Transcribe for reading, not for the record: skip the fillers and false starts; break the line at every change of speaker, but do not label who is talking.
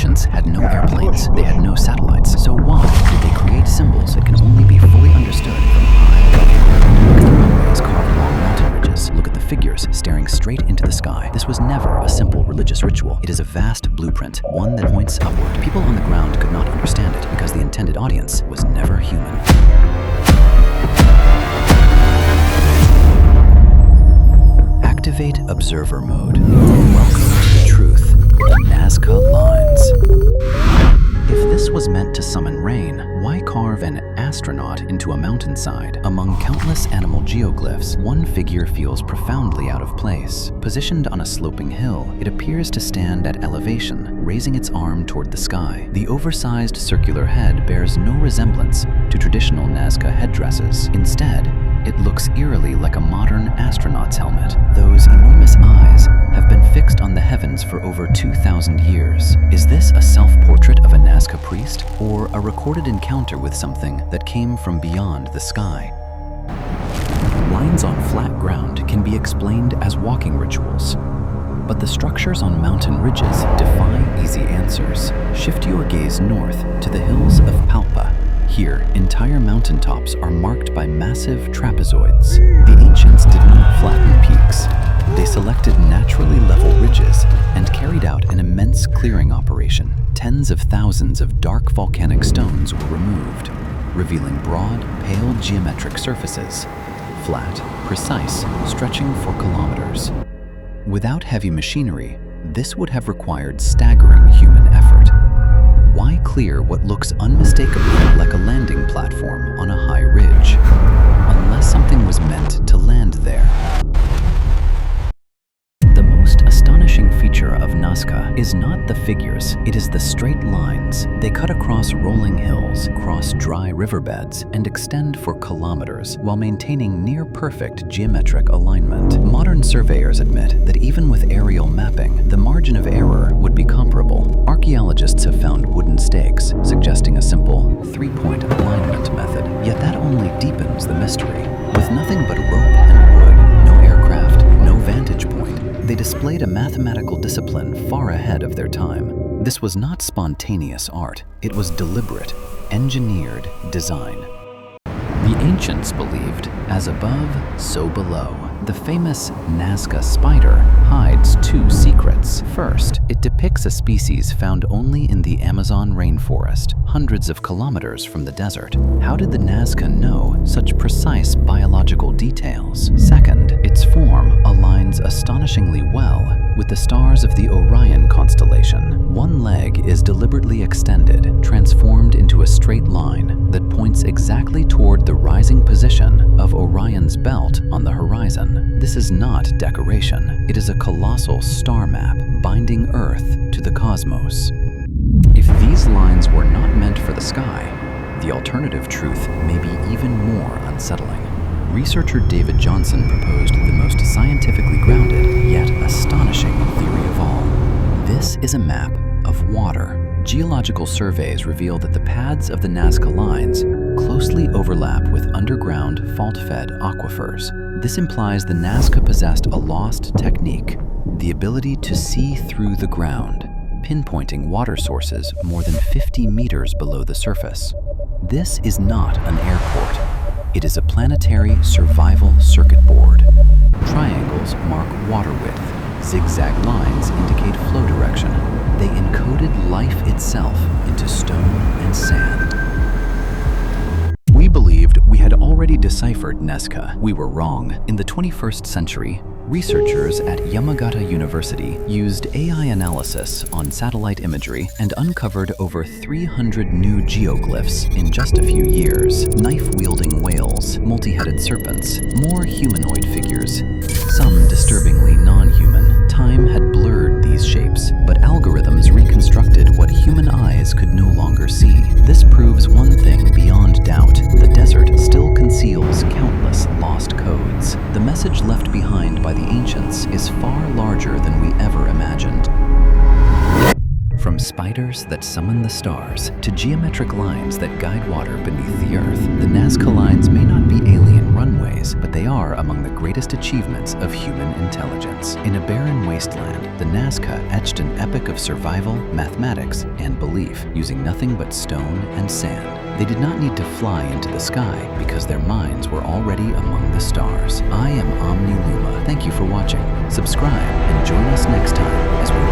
ancients had no airplanes, they had no satellites, so why did they create symbols that can only be fully understood from high above the ground? Look at the runways carved along mountain ridges. Look at the figures staring straight into the sky. This was never a simple religious ritual. It is a vast blueprint, one that points upward. People on the ground could not understand it because the intended audience was never human. Activate observer mode. Welcome to the truth, the Nazca Lines. If this was meant to summon rain, why carve an astronaut into a mountainside? Among countless animal geoglyphs, one figure feels profoundly out of place. Positioned on a sloping hill, it appears to stand at elevation, raising its arm toward the sky. The oversized circular head bears no resemblance to traditional Nazca headdresses. Instead, it looks eerily like a modern astronaut's helmet. Those enormous eyes have been fixed on the heavens for over 2,000 years. Is this a self-portrait of a Nazca priest, or a recorded encounter with something that came from beyond the sky? Lines on flat ground can be explained as walking rituals, but the structures on mountain ridges defy easy answers. Shift your gaze north to the hills of Palpa. Here, entire mountaintops are marked by massive trapezoids. The ancients did not flatten peaks. They selected naturally level ridges and carried out an immense clearing operation. Tens of thousands of dark volcanic stones were removed, revealing broad, pale geometric surfaces, flat, precise, stretching for kilometers. Without heavy machinery, this would have required staggering human effort. Why clear what looks unmistakably like a landing platform on a high ridge, unless something was meant to land there? The most astonishing feature of Nazca is not the figures, it is the straight lines. They cut across rolling hills, cross dry riverbeds, and extend for kilometers while maintaining near-perfect geometric alignment. Modern surveyors admit that even with aerial mapping, the margin of error would be comparable. Archaeologists have found wooden stakes, suggesting a simple three-point alignment method. Yet that only deepens the mystery. With nothing but rope and wood, no aircraft, no vantage point, they displayed a mathematical discipline far ahead of their time. This was not spontaneous art. It was deliberate, engineered design. The ancients believed, as above, so below. The famous Nazca spider hides two secrets. First, it depicts a species found only in the Amazon rainforest, hundreds of kilometers from the desert. How did the Nazca know such precise biological details? Second, its form aligns astonishingly well with the stars of the Orion constellation. One leg is deliberately extended, transformed into a straight line that points exactly toward the rising position of Orion's belt on the horizon. This is not decoration. It is a colossal star map binding Earth to the cosmos. If these lines were not meant for the sky, the alternative truth may be even more unsettling. Researcher David Johnson proposed the most scientifically grounded, yet astonishing theory of all. This is a map of water. Geological surveys reveal that the paths of the Nazca Lines closely overlap with underground fault-fed aquifers. This implies the Nazca possessed a lost technique, the ability to see through the ground, pinpointing water sources more than 50 meters below the surface. This is not an airport. It is a planetary survival circuit board. Triangles mark water width. Zigzag lines indicate flow direction. They encoded life itself into stone and sand. We believed we had already deciphered Nazca. We were wrong. In the 21st century, researchers at Yamagata University used AI analysis on satellite imagery and uncovered over 300 new geoglyphs in just a few years. Knife-wielding whales, multi-headed serpents, more humanoid figures, some disturbingly non-human. Time had blurred these shapes, but algorithms reconstructed what human eyes could no longer see. This proves one thing beyond doubt. The desert still conceals countless lost codes. The message left behind by the ancients is far larger than we ever imagined. From spiders that summon the stars to geometric lines that guide water beneath the Earth, the Nazca Lines may not be alien runways, but they are among the greatest achievements of human intelligence. In a barren wasteland, the Nazca etched an epic of survival, mathematics, and belief, using nothing but stone and sand. They did not need to fly into the sky because their minds were already among the stars. I am Omni Luma. Thank you for watching. Subscribe and join us next time as we